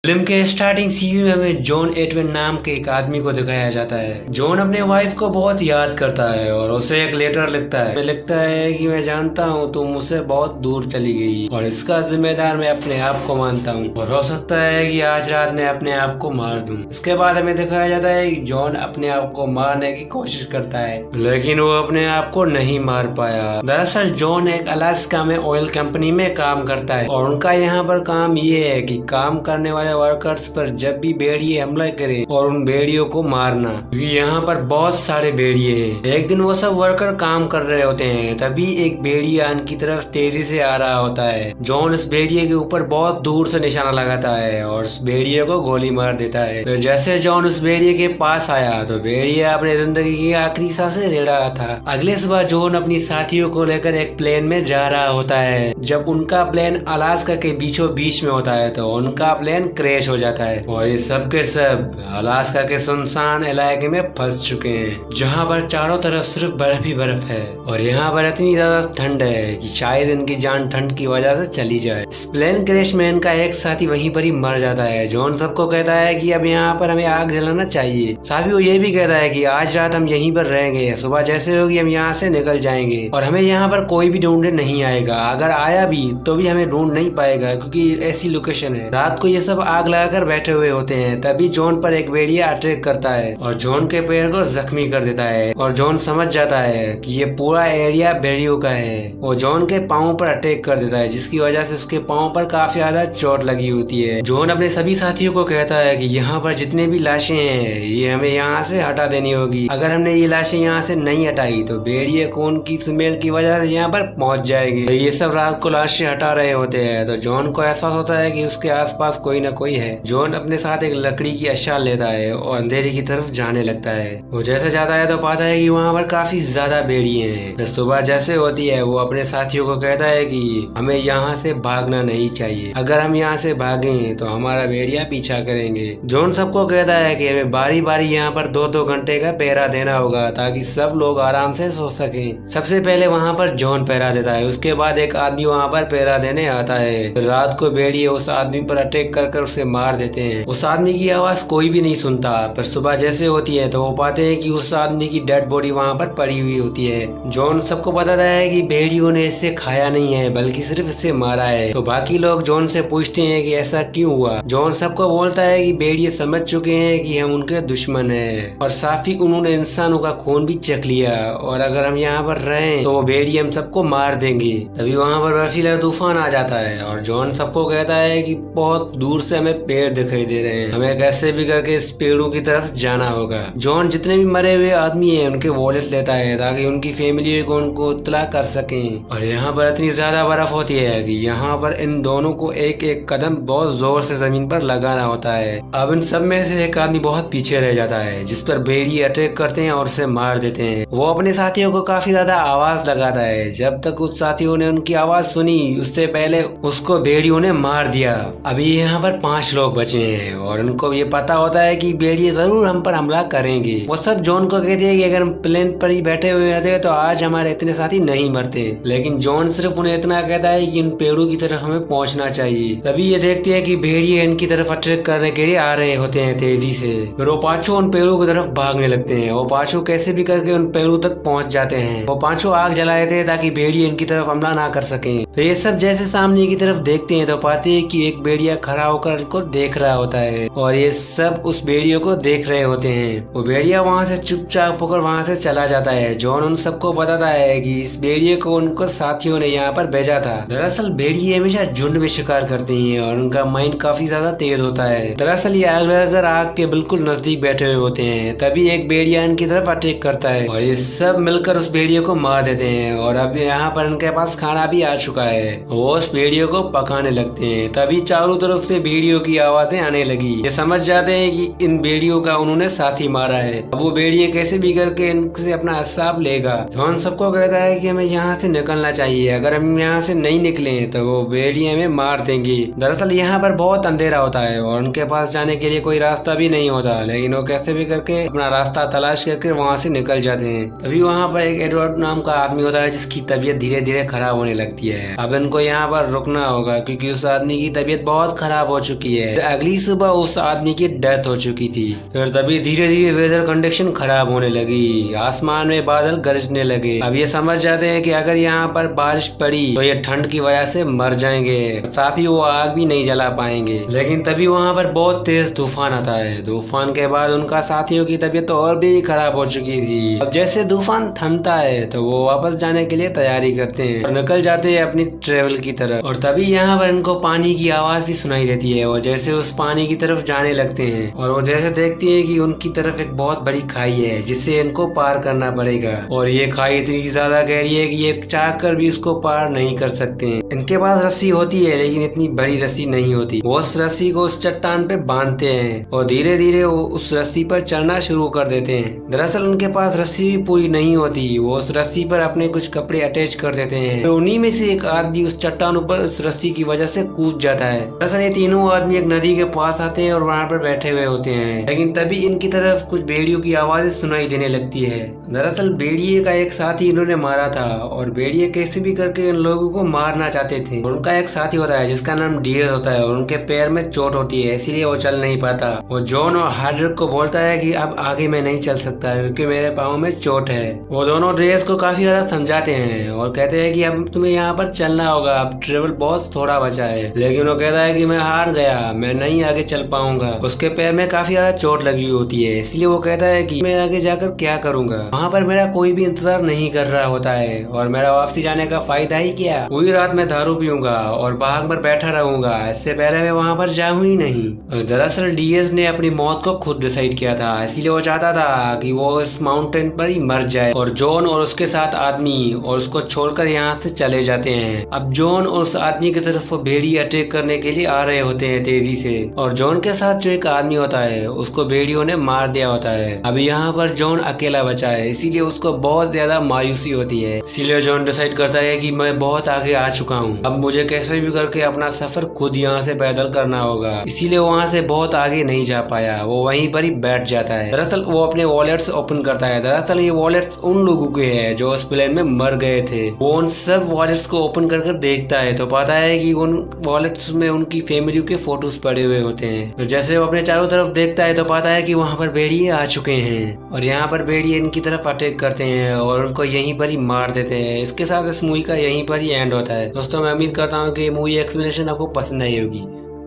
Film के starting scene में हमें जॉन एटविन नाम के एक आदमी को दिखाया जाता है। जॉन अपने वाइफ को बहुत याद करता है और उसे एक लेटर लिखता है। लिखता है कि मैं जानता हूँ तुम मुझसे बहुत दूर चली गई और इसका जिम्मेदार मैं अपने आप को मानता हूँ और हो सकता है कि आज रात मैं अपने आप को मार दूँ। इसके बाद हमें दिखाया जाता है कि जॉन अपने आप को मारने की कोशिश करता है लेकिन वो अपने आप को नहीं मार पाया। दरअसल जॉन एक अलास्का में ऑयल कंपनी में काम करता है और उनका यहाँ पर काम ये है कि काम करने वाले वर्कर्स पर जब भी भेड़िए हमला करें और उन भेड़ियों को मारना, क्योंकि यहाँ पर बहुत सारे भेड़िए हैं। एक दिन वो सब वर्कर काम कर रहे होते हैं, तभी एक भेड़िया उनकी तरफ तेजी से आ रहा होता है। जॉन उस भेड़िए के ऊपर बहुत दूर से निशाना लगाता है और उस भेड़िए को गोली मार देता है। फिर जैसे जॉन उस भेड़िए के पास आया तो भेड़िया अपने जिंदगी की आखिरी सांसें ले रहा था। अगले सुबह जॉन अपनी साथियों को लेकर एक प्लेन में जा रहा होता है। जब उनका प्लेन अलास्का के बीचों बीच में होता है तो उनका प्लेन क्रैश हो जाता है और ये सब के सब अलास्का के सुनसान इलाके में फंस चुके हैं, जहाँ पर चारों तरफ सिर्फ बर्फ ही बर्फ है और यहाँ पर इतनी ज्यादा ठंड है कि शायद इनकी जान ठंड की वजह से चली जाए। इस प्लेन क्रैश में इनका एक साथी वहीं पर ही मर जाता है। जॉन सबको कहता है कि अब यहाँ पर हमें आग जलाना चाहिए। साथ ही वो ये भी कहता है कि आज रात हम यहीं पर रहेंगे, सुबह जैसे होगी हम यहाँ से निकल जाएंगे और हमें यहाँ पर कोई भी ढूंढने नहीं आएगा। अगर आया भी तो भी हमें ढूंढ नहीं पाएगा क्योंकि ऐसी लोकेशन है। रात को ये सब आग लगाकर बैठे हुए होते हैं, तभी जॉन पर एक भेड़िया अटैक करता है और जॉन के पैर को जख्मी कर देता है और जॉन समझ जाता है कि ये पूरा एरिया भेड़ियों का है। वो जॉन के पाँव पर अटैक कर देता है जिसकी वजह से उसके पाँव पर काफी ज्यादा चोट लगी होती है। जॉन अपने सभी साथियों को कहता है कि यहाँ पर जितने भी लाशें हैं ये हमें यहाँ से हटा देनी होगी। अगर हमने ये लाशें यहाँ से नहीं हटाई तो भेड़िए खून की स्मेल की वजह से यहाँ पर पहुंच जाएगी। तो ये सब रात को लाशें हटा रहे होते हैं तो जॉन को एहसास होता है कि उसके आसपास कोई न कोई है। जॉन अपने साथ एक लकड़ी की अशाल लेता है और अंधेरे की तरफ जाने लगता है। वो जैसे जाता है तो पाता है कि वहाँ पर काफी ज्यादा भेड़िए हैं। फिर सुबह जैसे होती है वो अपने साथियों को कहता है कि हमें यहाँ से भागना नहीं चाहिए। अगर हम यहाँ से भागें तो हमारा भेड़िया पीछा करेंगे। जॉन सबको कहता है कि हमें बारी बारी यहाँ पर 2-2 घंटे का पहरा देना होगा ताकि सब लोग आराम से सो सकें। सबसे पहले वहाँ पर जॉन पहरा देता है, उसके बाद एक आदमी वहाँ पर पहरा देने आता है। रात को भेड़िए उस आदमी पर अटैक कर उसे मार देते हैं। उस आदमी की आवाज कोई भी नहीं सुनता। पर सुबह जैसे होती है तो वो पाते हैं कि उस आदमी की डेड बॉडी वहाँ पर पड़ी हुई होती है। जॉन सबको बताता है कि भेड़ियों ने इसे खाया नहीं है बल्कि सिर्फ इसे मारा है। तो बाकी लोग जॉन से पूछते हैं कि ऐसा क्यों हुआ। जॉन सबको बोलता है कि भेड़िए समझ चुके हैं कि हम उनके दुश्मन हैं और साथ ही उन्होंने इंसानों का खून भी चख लिया और अगर हम यहाँ पर रहें तो वो भेड़िए हम सबको मार देंगे। तभी वहाँ पर बर्फीला तूफान आ जाता है और जॉन सबको कहता है कि बहुत दूर से हमें पेड़ दिखाई दे रहे हैं, हमें कैसे भी करके इस पेड़ों की तरफ जाना होगा। जॉन जितने भी मरे हुए आदमी हैं उनके वॉलेट लेता है ताकि उनकी फैमिली को उनको इत्तला कर सकें। और यहाँ पर इतनी ज्यादा बर्फ होती है कि यहाँ पर इन दोनों को एक एक कदम बहुत जोर से जमीन पर लगाना होता है। अब इन सब में से एक आदमी बहुत पीछे रह जाता है जिस पर भेड़िए अटैक करते हैं और उसे मार देते हैं। वो अपने साथियों को काफी ज्यादा आवाज लगाता है। जब तक उस साथियों ने उनकी आवाज सुनी उससे पहले उसको भेड़ियों ने मार दिया। अभी यहाँ पर 5 लोग बचे हैं और उनको ये पता होता है कि भेड़िए जरूर हम पर हमला करेंगे। वो सब जॉन को कहते हैं कि अगर हम प्लेन पर ही बैठे हुए रहते तो आज हमारे इतने साथी नहीं मरते। लेकिन जॉन सिर्फ उन्हें इतना कहता है कि इन पेड़ों की तरफ हमें पहुंचना चाहिए। तभी ये देखते हैं कि भेड़िए इनकी तरफ अटैक करने के लिए आ रहे होते हैं तेजी से। फिर वो पांचों उन पेड़ों की तरफ भागने लगते हैं। वो पांचों कैसे भी करके उन पेड़ों तक पहुंच जाते हैं। वो पांचों आग जला देते हैं ताकि भेड़िए इनकी तरफ हमला ना कर सके। फिर ये सब जैसे सामने की तरफ देखते हैं तो पाते हैं कि एक भेड़िया खड़ा होकर इनको देख रहा होता है और ये सब उस भेड़ियों को देख रहे होते हैं। वो भेड़िया वहाँ से चुपचाप होकर वहाँ से चला जाता है। जॉन उन सबको बताता है कि इस भेड़िए को उनको साथियों ने यहाँ पर भेजा था। दरअसल भेड़िए हमेशा झुंड में शिकार करते हैं और उनका माइंड काफी ज्यादा तेज होता है। दरअसल ये आग लगाकर आग के बिल्कुल नजदीक बैठे हुए होते हैं। तभी एक भेड़िया इनकी तरफ अटैक करता है और ये सब मिलकर उस भेड़िए को मार देते हैं और अब यहाँ पर इनके पास खाना भी आ चुका है। वो उस भेड़िए को पकाने लगते हैं। तभी चारों तरफ से भेड़ियों की आवाजें आने लगी। ये समझ जाते हैं कि इन भेड़ियों का उन्होंने साथी मारा है। अब वो भेड़िए कैसे भी करके इनसे अपना हिसाब लेगा। जॉन सबको कहता है कि हमें यहाँ से निकलना चाहिए। अगर हम यहाँ से नहीं निकले तो वो भेड़िए हमें मार देंगे। दरअसल यहाँ पर बहुत अंधेरा होता है और उनके पास जाने के लिए कोई रास्ता भी नहीं होता, लेकिन वो कैसे भी करके अपना रास्ता तलाश करके वहाँ से निकल जाते हैं। तभी वहाँ पर एक एडवर्ड नाम का आदमी होता है जिसकी तबीयत धीरे धीरे खराब होने लगती है। अब इनको यहाँ पर रुकना होगा क्योंकि उस आदमी की तबीयत बहुत खराब हो चुकी है। अगली सुबह उस आदमी की डेथ हो चुकी थी। फिर तभी धीरे धीरे वेदर कंडीशन खराब होने लगी, आसमान में बादल गरजने लगे। अब ये समझ जाते हैं कि अगर यहाँ पर बारिश पड़ी तो ये ठंड की वजह से मर जाएंगे, साथ ही वो आग भी नहीं जला पाएंगे। लेकिन तभी वहाँ पर बहुत तेज तूफान आता है। तूफान के बाद उनका साथियों की तबीयत तो और भी खराब हो चुकी थी। अब जैसे तूफान थमता है तो वो वापस जाने के लिए तैयारी करते हैं और निकल जाते हैं अपनी ट्रेवल की तरफ। और तभी यहाँ पर इनको पानी की आवाज भी सुनाई देती है और जैसे उस पानी की तरफ जाने लगते हैं और वो जैसे देखते हैं कि उनकी तरफ एक बहुत बड़ी खाई है जिससे इनको पार करना पड़ेगा। और ये खाई इतनी ज्यादा गहरी है कि ये चाह कर भी इसको पार नहीं कर सकते हैं। इनके पास रस्सी होती है लेकिन इतनी बड़ी रस्सी नहीं होती। वो उस रस्सी को उस चट्टान पे बांधते हैं और धीरे धीरे वो उस रस्सी पर चढ़ना शुरू कर देते हैं। दरअसल उनके पास रस्सी भी पूरी नहीं होती। वो उस रस्सी पर अपने कुछ कपड़े अटैच कर देते हैं। तो उन्हीं में से एक आदमी उस चट्टान ऊपर उस रस्सी की वजह से कूद जाता है। दरअसल ये तीनों आदमी एक नदी के पास आते हैं और वहाँ पर बैठे हुए होते हैं। लेकिन तभी इनकी तरफ कुछ भेड़ियों की आवाजें सुनाई देने लगती है। दरअसल भेड़िए का एक साथी इन्होंने मारा था और भेड़िए कैसे भी करके इन लोगों को मारना चाहते थे। और उनका एक साथी होता है जिसका नाम डीएस होता है और उनके पैर में चोट होती है, इसीलिए वो चल नहीं पाता। वो जॉन और हार्ड्रिक को बोलता है कि अब आगे मैं नहीं चल सकता क्योंकि मेरे पाँव में चोट है। वो दोनों डीएस को काफी ज्यादा समझाते हैं और कहते हैं कि अब तुम्हें यहाँ पर चलना होगा, अब ट्रेवल बहुत थोड़ा बचा है। लेकिन वो कहता है कि मैं हार गया, मैं नहीं आगे चल पाऊंगा। उसके पैर में काफी ज्यादा चोट लगी होती है, इसलिए वो कहता है कि मैं आगे जाकर क्या करूंगा। वहाँ पर मेरा कोई भी इंतजार नहीं कर रहा होता है और मेरा वापसी जाने का फायदा ही क्या। पूरी रात में दारू पीऊंगा और बाग पर बैठा रहूंगा, इससे पहले मैं वहाँ पर जाऊँ ही नहीं। दरअसल डीएस ने अपनी मौत को खुद डिसाइड किया था, इसीलिए वो चाहता था कि वो इस माउंटेन पर ही मर जाए। और जॉन और उसके साथ आदमी और उसको छोड़कर यहाँ से चले जाते हैं। अब जॉन और उस आदमी की तरफ वो भेड़ी अटैक करने के लिए आ रहे होते हैं तेजी से। और जॉन के साथ जो एक आदमी होता है उसको भेड़ियों ने मार दिया होता है। अब यहाँ पर जॉन अकेला बचा है, इसीलिए उसको बहुत ज्यादा मायूसी होती है। इसीलिए जॉन डिसाइड करता है कि मैं बहुत आगे आ चुका हूँ, अब मुझे कैसे भी करके अपना सफर खुद यहाँ से पैदल करना होगा। इसीलिए वहाँ से बहुत आगे नहीं जा पाया, वो वहीं पर ही बैठ जाता है। दरअसल वो अपने वॉलेट्स ओपन करता है। दरअसल ये वॉलेट्स उन लोगों के हैं जो उस प्लेन में मर गए थे। वो उन सब वॉलेट्स को ओपन कर देखता है तो पाता है कि उन वॉलेट्स में उनकी फैमिली के फोटोज पड़े हुए होते हैं। तो जैसे वो अपने चारों तरफ देखता है तो पाता है कि वहाँ पर भेड़िए आ चुके हैं और यहाँ पर भेड़िए इनकी तरफ अटैक करते हैं और उनको यहीं पर ही मार देते हैं। इसके साथ इस मूवी का यहीं पर ही एंड होता है। दोस्तों मैं उम्मीद करता हूँ कि मूवी एक्सप्लेनेशन आपको पसंद आई होगी।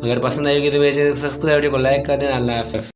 अगर पसंद आई होगी तो मेरे चैनल को सब्सक्राइब को लाइक कर देना। अल्लाह हाफ़िज़।